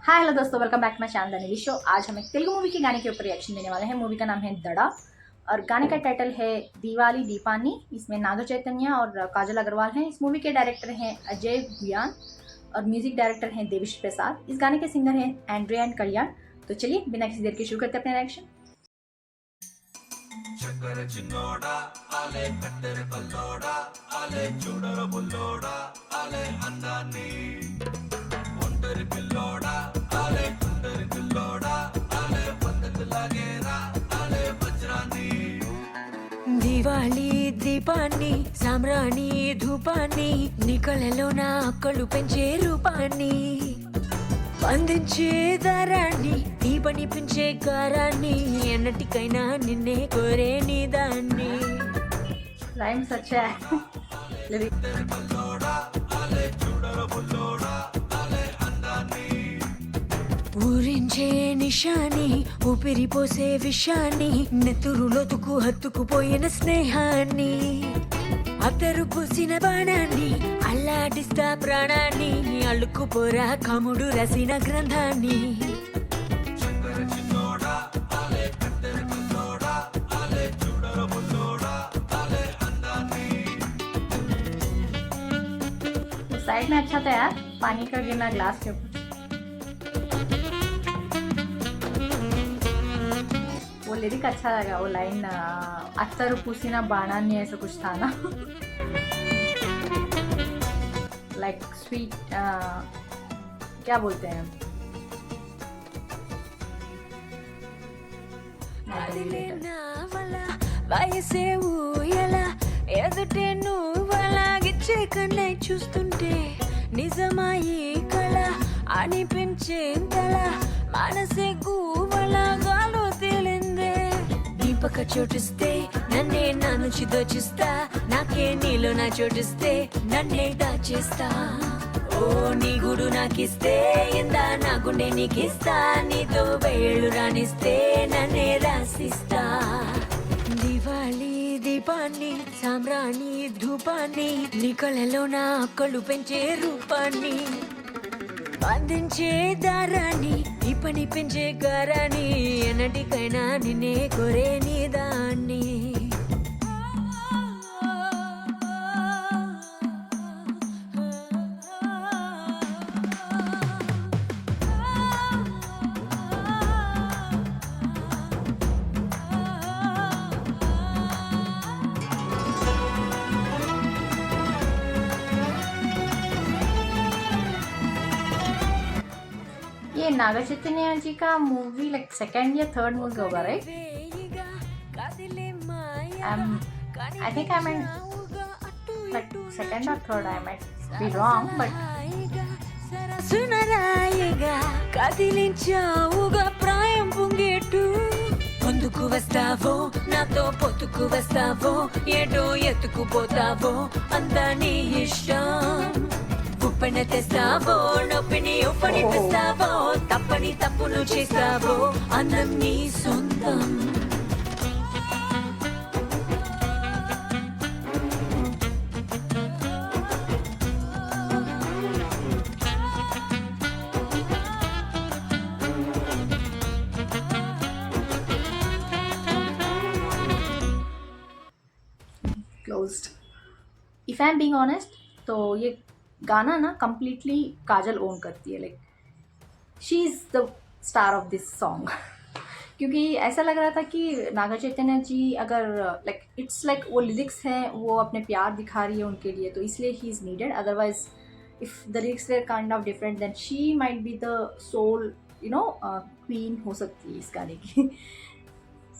हाय hello दोस्तों, welcome back to my channel the show. आज हम एक तेलुगु मूवी के गाने के ऊपर रिएक्शन देने वाले हैं। मूवी का नाम है दड़ा और गाने का टाइटल है दीवाली दीपानी। इसमें नाग चैतन्य और काजल अग्रवाल हैं। इस मूवी के डायरेक्टर हैं अजय भुयान और म्यूजिक डायरेक्टर हैं देविश प्रसाद। इस गाने के सिंगर हैं एंड्रिया एंड कल्याण। तो चलिए बिना किसी देर के शुरू करते हैं अपने रिएक्शन। చక్కర చిన్నోడా ఆలే కత్తెర కల్లోడా ఆలే చూడర బుల్లోడా ఆలే అందాన్ని ఒంటరి పిల్లోడా ఆలే కుందరి పిల్లోడా ఆలే పద్ధతి లాగేరా ఆలే వజ్రాన్ని దివాళీ దీపాన్ని సామ్రాణి ధూపాన్ని నీ కళ్ళలో నా అక్కలు పెంచే రూపాన్ని అందించే దారాన్ని నీ పనిపించే కారాన్ని ఎన్నటికైనా నిన్నే కోరే నీ దాన్ని राइम्स अच्छा है। लिरिक्स ఊరించే నిషాని ఊపిరిపోసే విషాన్ని నెత్తురులోతుకు హత్తుకుపోయిన స్నేహాన్ని అతరు పూసిన బాణాన్ని అల్లాడిస్తా ప్రాణాన్ని అల్లుకుపోరా కముడు రసిన గ్రంథాన్ని చక్కర చిన్నోడా ఆలే కత్తెర కల్లోడా ఆలే చూడర బుల్లోడా ఆలే అందాన్ని साइड में अच्छा था यार, पानी का गिरना ग्लास के ऊपर। वो लिरिक अच्छा लगा, वो लाइन अत्तर पूसीना बाणानी ऐसा कुछ था ना। लाइक स्वीट क्या बोलते हैं వయసే ఊయల ఎదుటే నువ్వలాగిచ్చే కన్నై చూస్తుంటే నిజమాయి కళ అనిపించేంతలా మనసే గువ్వలాగాలో తేలిందే నీ పక్క చోటిస్తే నన్నే నా నుంచి దోచిస్తా నాకే నీలో నా చోటిస్తే నన్నే దాచేస్తా ఓ నీ గుడు నాకిస్తే ఇందా నా గుండె నీకిస్తా నీతో వేళ్ళు రాణిస్తే నన్నే రాసిస్తా దివాళీ దీపాన్ని సామ్రాణి ధూపాన్ని నీ కళ్ళలో నా అక్కలు పెంచే రూపాన్ని అందించే దారాన్ని నీ పని పెంచే గారాన్ని ఎన్నటికైనా నిన్నే కోరే నీ దాన్ని ये नागा चैतन्य जी का मूवी लाइक सेकंड या थर्ड मूवी होगा, right? I think I meant like second or third. I might be wrong, but సునరాయిగా కదిలించావుగా ప్రాయం పొంగేట్టు పొందుకు వస్తావో నాతో పొత్తుకు వస్తావో ఏటో ఎత్తుకుపోతావో అంతా నీ ఇష్టం ఉప్పెన తెస్తావో నొప్పిని ఉప్పనిపిస్తావో తప్పని తప్పును చేస్తావో అందం నీ సొంతం closed. If I'm being honest, तो ये गाना ना completely काजल ओन करती है। Like she is the star of this song. क्योंकि ऐसा लग रहा था कि नागा चैतन्य जी अगर लाइक इट्स लाइक वो लिरिक्स हैं, वो अपने प्यार दिखा रही है उनके लिए, तो इसलिए he is needed. Otherwise if the lyrics were kind of different then she might be the soul queen हो सकती है इस गाने की।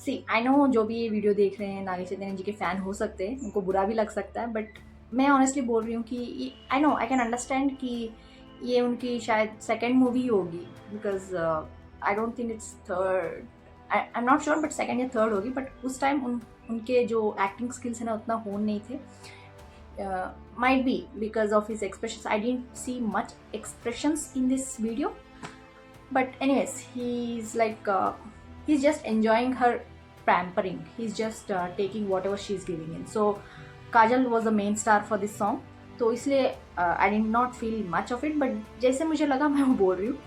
सी आई नो जो भी ये वीडियो देख रहे हैं नागा चैतन्य जी के फ़ैन हो सकते हैं, उनको बुरा भी लग सकता है, बट मैं ऑनेस्टली बोल रही हूँ कि I know I can understand कि ये उनकी शायद सेकेंड मूवी होगी, because I don't think it's third. I am not sure, but second या थर्ड होगी। बट उस टाइम उनके जो एक्टिंग स्किल्स हैं ना उतना होन नहीं थे। Might be because of his expressions. I didn't see much expressions in this video, but anyways he is like he is just enjoying her pampering. He's just taking whatever she's giving in. So Kajal was the main star for this song. तो इसलिए I did not feel much of it, but जैसे मुझे लगा मैं वो बोल रही हूँ।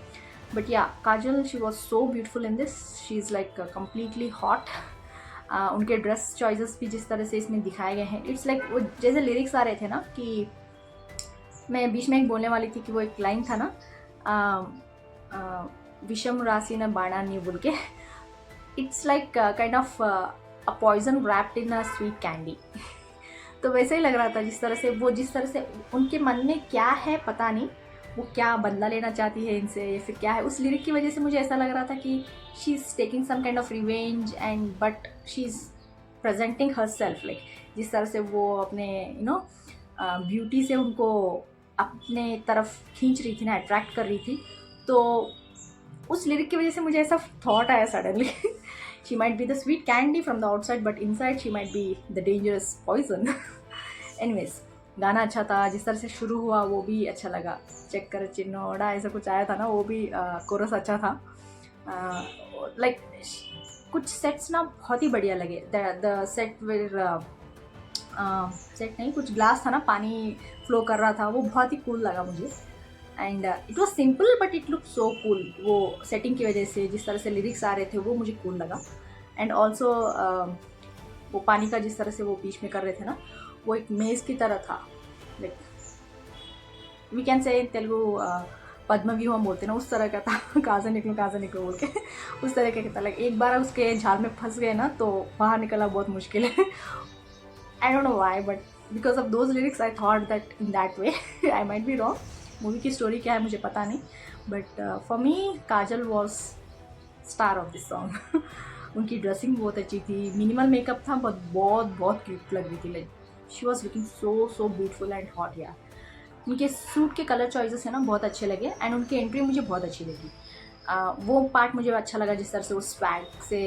बट या Kajal she was so beautiful in this, she is like completely hot. उनके ड्रेस चॉइसेस भी जिस तरह से इसमें दिखाए गए हैं, इट्स लाइक वो जैसे लिरिक्स आ रहे थे ना कि मैं बीच में एक बोलने वाली थी कि वो एक लाइन था ना, विषम राशि न बाणा नहीं बोल के, it's like kind of a poison wrapped in a sweet candy. तो वैसे ही लग रहा था जिस तरह से उनके मन में क्या है पता नहीं, वो क्या बदला लेना चाहती है इनसे या फिर क्या है. उस लिरिक की वजह से मुझे ऐसा लग रहा था कि she is taking some kind of revenge and but she is presenting herself, like जिस तरह से वो अपने ब्यूटी से उनको अपने तरफ खींच रही थी ना, अट्रैक्ट कर रही थी. तो उस लिरिक की वजह से मुझे ऐसा थॉट आया suddenly, she might be the sweet candy from the outside but inside she might be the dangerous poison. Anyways, गाना अच्छा था, जिस तरह से शुरू हुआ वो भी अच्छा लगा. चेक कर चिन्नोड़ा ऐसा कुछ आया था ना, वो भी कोरस अच्छा था. लाइक कुछ सेट्स ना बहुत ही बढ़िया लगे. द सेट वेयर सेट नहीं, कुछ ग्लास था ना, पानी फ्लो कर रहा था, वो बहुत ही कूल लगा मुझे. And it was simple but it look so cool. वो सेटिंग की वजह से जिस तरह से लिरिक्स आ रहे थे वो मुझे कूल लगा. एंड ऑल्सो वो पानी का जिस तरह से वो बीच में कर रहे थे ना, वो एक मेज़ की तरह था. Like we can say Telugu पद्मव्यूह बोलते ना, उस तरह का था. कहाँ से निकलो बोल के उस तरह का था. लाइक एक बार उसके झाल में फंस गए ना तो बाहर निकलना बहुत मुश्किल है. I don't know why but because of those lyrics I thought that in that way. I might be wrong, movie की स्टोरी क्या है मुझे पता नहीं, but for me Kajal was star of this song. उनकी ड्रेसिंग बहुत अच्छी थी, मिनिमल मेकअप था बट बहुत क्यूट लग रही थी. Like she was looking so beautiful and hot यार. उनके सूट के कलर चॉइसेस है ना बहुत अच्छे लगे एंड उनकी एंट्री मुझे बहुत अच्छी लगी. वो पार्ट मुझे अच्छा लगा, जिस तरह से वो स्वैग से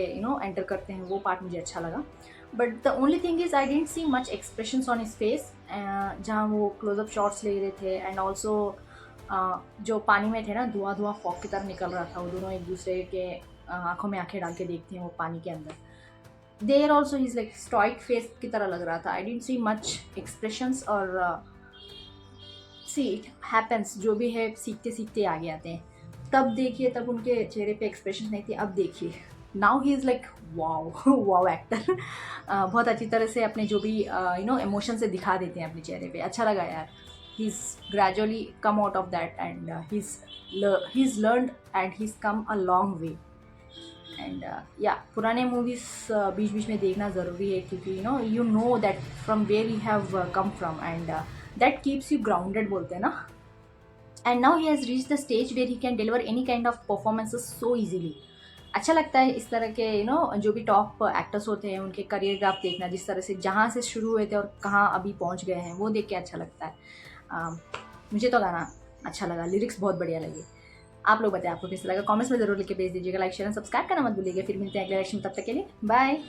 एंटर करते हैं, वो पार्ट मुझे अच्छा लगा. But the only thing is I didn't see much expressions on his face, जहाँ वो क्लोजअप शॉट्स ले रहे थे. एंड ऑल्सो जो पानी में थे ना, धुआं फॉग की तरह निकल रहा था, वो दोनों एक दूसरे के आंखों में आंखें डाल के देखते हैं वो पानी के अंदर. There also he is like stoic face की तरह लग रहा था. I didn't see much expressions. और सी इट हैपन्स, जो भी है सीखते सीखते आगे आते हैं. तब देखिए, तब उनके चेहरे पे एक्सप्रेशन नहीं थे, अब देखिए now he is like wow actor. बहुत अच्छी तरह से अपने जो भी इमोशन से दिखा देते हैं अपने चेहरे पे. अच्छा लगा यार. He is gradually come out of that and he is learned and he is come a long way. And या पुराने मूवीज़ बीच बीच में देखना ज़रूरी है, क्योंकि you know that from where you have come from and that keeps you grounded बोलते हैं ना. And now he has reach the stage where he can deliver any kind of performances so easily. अच्छा लगता है इस तरह के जो भी टॉप एक्टर्स होते हैं उनके करियर ग्राफ देखना, जिस तरह से जहाँ से शुरू हुए थे और कहाँ अभी पहुँच गए हैं, वो देख के अच्छा लगता है. मुझे तो गाना अच्छा लगा, लिरिक्स बहुत बढ़िया लगे. आप लोग बताएं आपको कैसा लगा, कमेंट्स में ज़रूर लिख के भेज दीजिएगा. लाइक शेयर एंड सब्सक्राइब करना मत भूलिएगा. फिर मिलते हैं अगले इलेक्शन, तब तक के लिए बाय.